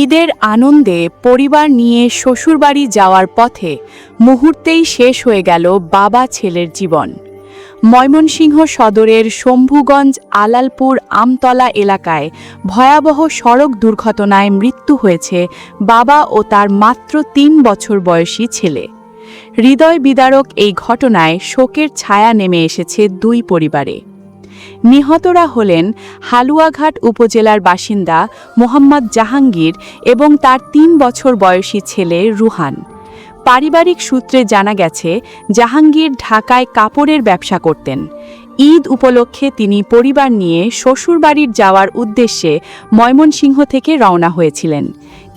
ঈদের আনন্দে পরিবার নিয়ে শ্বশুরবাড়ি যাওয়ার পথে মুহূর্তেই শেষ হয়ে গেল বাবা ছেলের জীবন। ময়মনসিংহ সদরের শম্ভুগঞ্জ আলালপুর আমতলা এলাকায় ভয়াবহ সড়ক দুর্ঘটনায় মৃত্যু হয়েছে বাবা ও তার মাত্র ৩ বছর বয়সী ছেলে। হৃদয় বিদারক এই ঘটনায় শোকের ছায়া নেমে এসেছে দুই পরিবারে। নিহতরা হলেন হালুয়াঘাট উপজেলার বাসিন্দা মোহাম্মদ জাহাঙ্গীর এবং তার ৩ বছর বয়সী ছেলে রুহান। পারিবারিক সূত্রে জানা গেছে, জাহাঙ্গীর ঢাকায় কাপড়ের ব্যবসা করতেন। ঈদ উপলক্ষে তিনি পরিবার নিয়ে শ্বশুরবাড়ির যাওয়ার উদ্দেশ্যে ময়মনসিংহ থেকে রওনা হয়েছিলেন,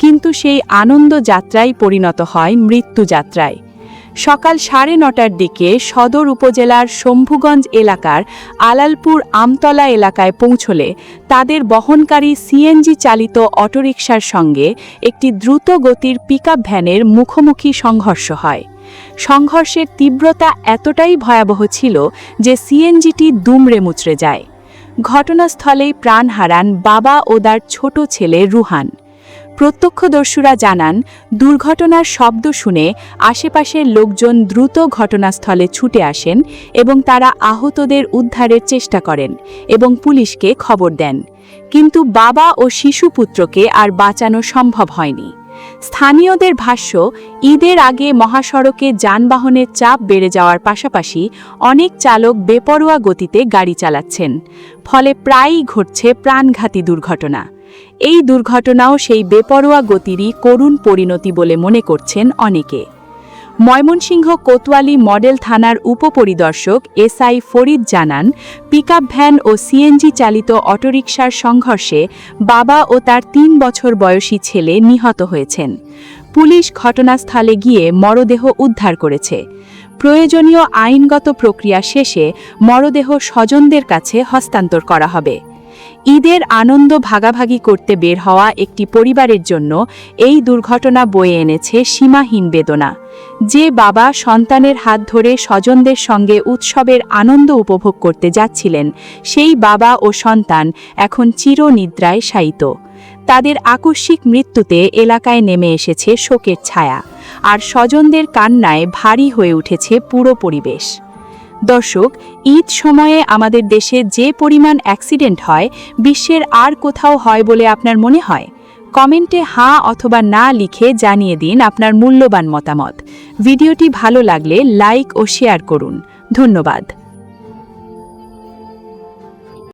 কিন্তু সেই আনন্দ যাত্রায় পরিণত হয় মৃত্যুযাত্রায়। সকাল ৯:৩০টার দিকে সদর উপজেলার শম্ভুগঞ্জ এলাকার আলালপুর আমতলা এলাকায় পৌঁছলে তাদের বহনকারী সিএনজি চালিত অটোরিকশার সঙ্গে একটি দ্রুত গতির পিকআপ ভ্যানের মুখোমুখি সংঘর্ষ হয়। সংঘর্ষের তীব্রতা এতটাই ভয়াবহ ছিল যে সিএনজিটি দুমড়ে মুচড়ে যায়। ঘটনাস্থলেই প্রাণ হারান বাবা ও তার ছোট ছেলে রুহান। প্রত্যক্ষদর্শীরা জানান, দুর্ঘটনার শব্দ শুনে আশেপাশের লোকজন দ্রুত ঘটনাস্থলে ছুটে আসেন এবং তারা আহতদের উদ্ধারের চেষ্টা করেন এবং পুলিশকে খবর দেন, কিন্তু বাবা ও শিশুপুত্রকে আর বাঁচানো সম্ভব হয়নি। স্থানীয়দের ভাষ্য, ঈদের আগে মহাসড়কে যানবাহনের চাপ বেড়ে যাওয়ার পাশাপাশি অনেক চালক বেপরোয়া গতিতে গাড়ি চালাচ্ছেন, ফলে প্রায়ই ঘটছে প্রাণঘাতী দুর্ঘটনা। এই দুর্ঘটনাও সেই বেপরোয়া গতিরই করুণ পরিণতি বলে মনে করছেন অনেকে। ময়মনসিংহ কোতোয়ালি মডেল থানার উপপরিদর্শক এসআই ফরিদ জানান, পিকআপ ভ্যান ও সিএনজি চালিত অটোরিকশার সংঘর্ষে বাবা ও তার ৩ বছর বয়সী ছেলে নিহত হয়েছেন। পুলিশ ঘটনাস্থলে গিয়ে মরদেহ উদ্ধার করেছে। প্রয়োজনীয় আইনগত প্রক্রিয়া শেষে মরদেহ স্বজনদের কাছে হস্তান্তর করা হবে। ঈদের আনন্দ ভাগাভাগি করতে বের হওয়া একটি পরিবারের জন্য এই দুর্ঘটনা বয়ে এনেছে সীমাহীন বেদনা। যে বাবা সন্তানের হাত ধরে স্বজনদের সঙ্গে উৎসবের আনন্দ উপভোগ করতে যাচ্ছিলেন, সেই বাবা ও সন্তান এখন চিরনিদ্রায় শায়িত। তাদের আকস্মিক মৃত্যুতে এলাকায় নেমে এসেছে শোকের ছায়া, আর স্বজনদের কান্নায় ভারী হয়ে উঠেছে পুরো পরিবেশ। দর্শক, ঈদ সময়ে আমাদের দেশে যে পরিমাণ অ্যাক্সিডেন্ট হয়, বিশ্বের আর কোথাও হয় বলে আপনার মনে হয়? কমেন্টে হাঁ অথবা না লিখে জানিয়ে দিন আপনার মূল্যবান মতামত। ভিডিওটি ভালো লাগলে লাইক ও শেয়ার করুন। ধন্যবাদ।